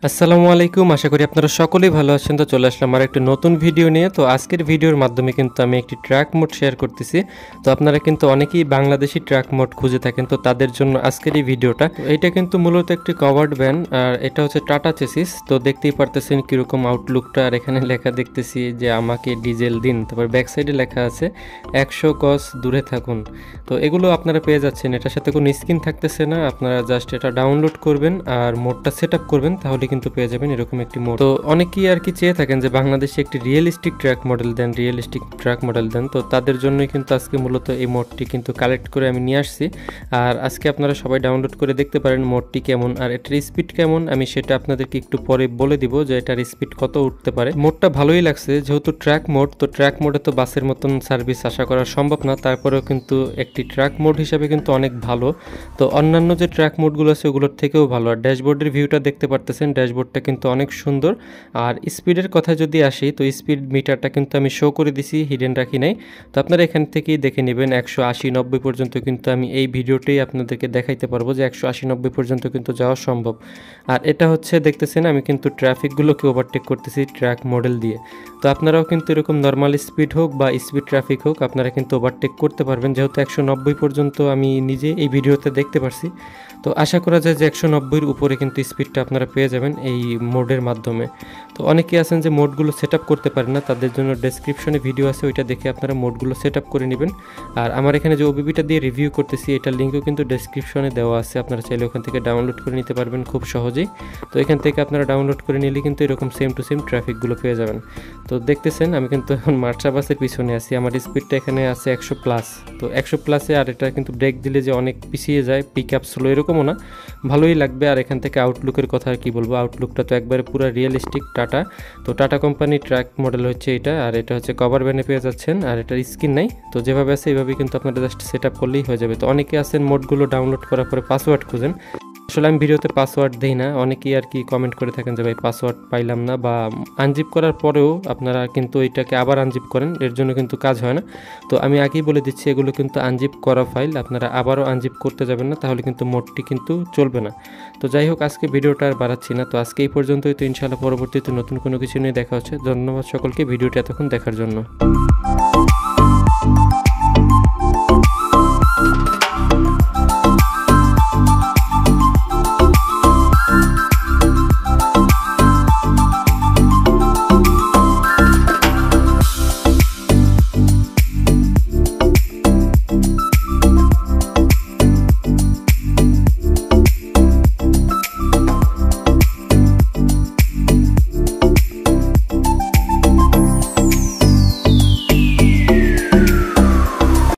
আসসালামু আলাইকুম, আশা করি আপনারা সকলেই ভালো আছেন। তো চলে আসলাম আর একটা নতুন ভিডিও নিয়ে। তো আজকের ভিডিওর মাধ্যমে কিন্তু আমি একটি ট্র্যাক মোড শেয়ার করতেছি। তো আপনারা কিন্তু অনেকেই বাংলাদেশি ট্র্যাক মোড খুঁজে থাকেন, তো তাদের জন্য আজকের এই ভিডিওটা। তো এটা কিন্তু মূলত একটি কভার্ড ভ্যান, আর এটা হচ্ছে টাটা চেসিস। তো দেখতেই পারতেছেন কীরকম আউটলুকটা, আর এখানে লেখা দেখতেছি যে আমাকে ডিজেল দিন। তারপর ব্যাক সাইডে লেখা আছে 100 গজ দূরে থাকুন। তো এগুলো আপনারা পেয়ে যাচ্ছেন, এটার সাথে কোনো স্ক্রিন থাকতেছে না, আপনারা জাস্ট এটা ডাউনলোড করবেন আর মোডটা সেট আপ করবেন, তাহলে কিন্তু পেয়ে যাবেন এরকম একটি মোড। তো অনেকেই আর কি চেয়ে থাকেন যে বাংলাদেশে একটি রিয়েলিস্টিক ট্র্যাক মডেল দেন, তো তাদের জন্যই কিন্তু আজকে মূলত এই মোডটি কিন্তু কালেক্ট করে আমি নিয়ে আসছি। আর আজকে আপনারা সবাই ডাউনলোড করে দেখতে পারেন মোডটি কেমন আর এটার স্পিড কেমন, আমি সেটা আপনাদেরকে একটু পরে বলে দিব যে এটার স্পিড কত উঠতে পারে। মোডটা ভালোই লাগছে, যেহেতু ট্র্যাক মোড, তো ট্র্যাক মোডে তো বাসের মতন সার্ভিস আশা করা সম্ভব না, তারপরেও কিন্তু একটি ট্র্যাক মোড হিসাবে কিন্তু অনেক ভালো। তো অন্যান্য যে ট্র্যাক মোডগুলো আছে ওগুলোর থেকেও ভালো। আর ড্যাশবোর্ডের ভিউটা দেখতে পারতেছেন, ড্যাশবোর্ডটা কিন্তু অনেক সুন্দর। আর স্পিডের কথা যদি আসি, তো স্পিড মিটারটা কিন্তু আমি শো করে দিছি, হিডেন রাখি নাই। তো আপনারা এখান থেকেই দেখে নেবেন 180-90 পর্যন্ত কিন্তু আমি এই ভিডিওতেই আপনাদেরকে দেখাইতে পারবো যে 180-90 পর্যন্ত কিন্তু যাওয়া সম্ভব। আর এটা হচ্ছে দেখতেছেন আমি কিন্তু ট্রাফিকগুলোকে ওভারটেক করতেছি ট্র্যাক মডেল দিয়ে। তো আপনারাও কিন্তু এরকম নর্মাল স্পিড হোক বা স্পিড ট্রাফিক হোক, আপনারা কিন্তু ওভারটেক করতে পারবেন, যেহেতু 190 পর্যন্ত আমি নিজে এই ভিডিওতে দেখতে পারছি। তো আশা করা যায় যে 190-এর উপরে কিন্তু স্পিডটা আপনারা পেয়ে যাবেন এই মোডের মাধ্যমে। তো অনেকেই আছেন যে মোডগুলো সেট আপ করতে পারেন না, তাদের জন্য ডেসক্রিপশনে ভিডিও আছে, ওইটা দেখে আপনারা মোডগুলো সেট আপ করে নেবেন। আর আমার এখানে যে ওবিবিটা দিয়ে রিভিউ করতেছি, এটার লিঙ্কও কিন্তু ডেসক্রিপশনে দেওয়া আছে, আপনারা চাইলে ওখান থেকে ডাউনলোড করে নিতে পারবেন খুব সহজেই। তো এখান থেকে আপনারা ডাউনলোড করে নিলে কিন্তু এরকম সেম টু সেম ট্রাফিকগুলো পেয়ে যাবেন। তো দেখতেছেন আমি কিন্তু এখন মার্চা বাসের পিছনে আছি, আমার স্পিডটা এখানে আছে 100+। তো 100+-এ আর এটা কিন্তু ব্রেক দিলে যে অনেক পিছিয়ে যায়, পিক আপ স্লো এরকমও না, ভালোই লাগবে। আর এখান থেকে আউটলুকের কথা আর কি বলবো, আউটলুকটা তো একবারে পুরো রিয়েলিস্টিক টাটা। তো টাটা কোম্পানি ট্র্যাক মডেল হচ্ছে এটা, আর এটা হচ্ছে কভার ভ্যানে পেয়ে যাচ্ছেন, আর এটার স্ক্রিন নাই। তো যেভাবে আছে এইভাবেই কিন্তু আপনারা জাস্ট সেট আপ করলেই হয়ে যাবে। তো অনেকে আছেন মোডগুলো ডাউনলোড করার পরে পাসওয়ার্ড খুঁজেন, আসলে আমি ভিডিওতে পাসওয়ার্ড দিই না, অনেকেই আর কি কমেন্ট করে থাকেন যে ভাই পাসওয়ার্ড পাইলাম না, বা আনজিপ করার পরেও আপনারা কিন্তু এটাকে আবার আনজিপ করেন, এর জন্য কিন্তু কাজ হয় না। তো আমি আগেই বলে দিচ্ছি এগুলো কিন্তু আনজিপ করা ফাইল, আপনারা আবারও আনজিপ করতে যাবেন না, তাহলে কিন্তু মোডটি কিন্তু চলবে না। তো যাই হোক, আজকে ভিডিওটা আর বাড়াচ্ছি না, তো আজকে এই পর্যন্তই। তো ইনশাআল্লাহ পরবর্তীতে নতুন কোনো কিছু নিয়ে দেখা হচ্ছে। ধন্যবাদ সকলকে ভিডিওটি এতক্ষণ দেখার জন্য।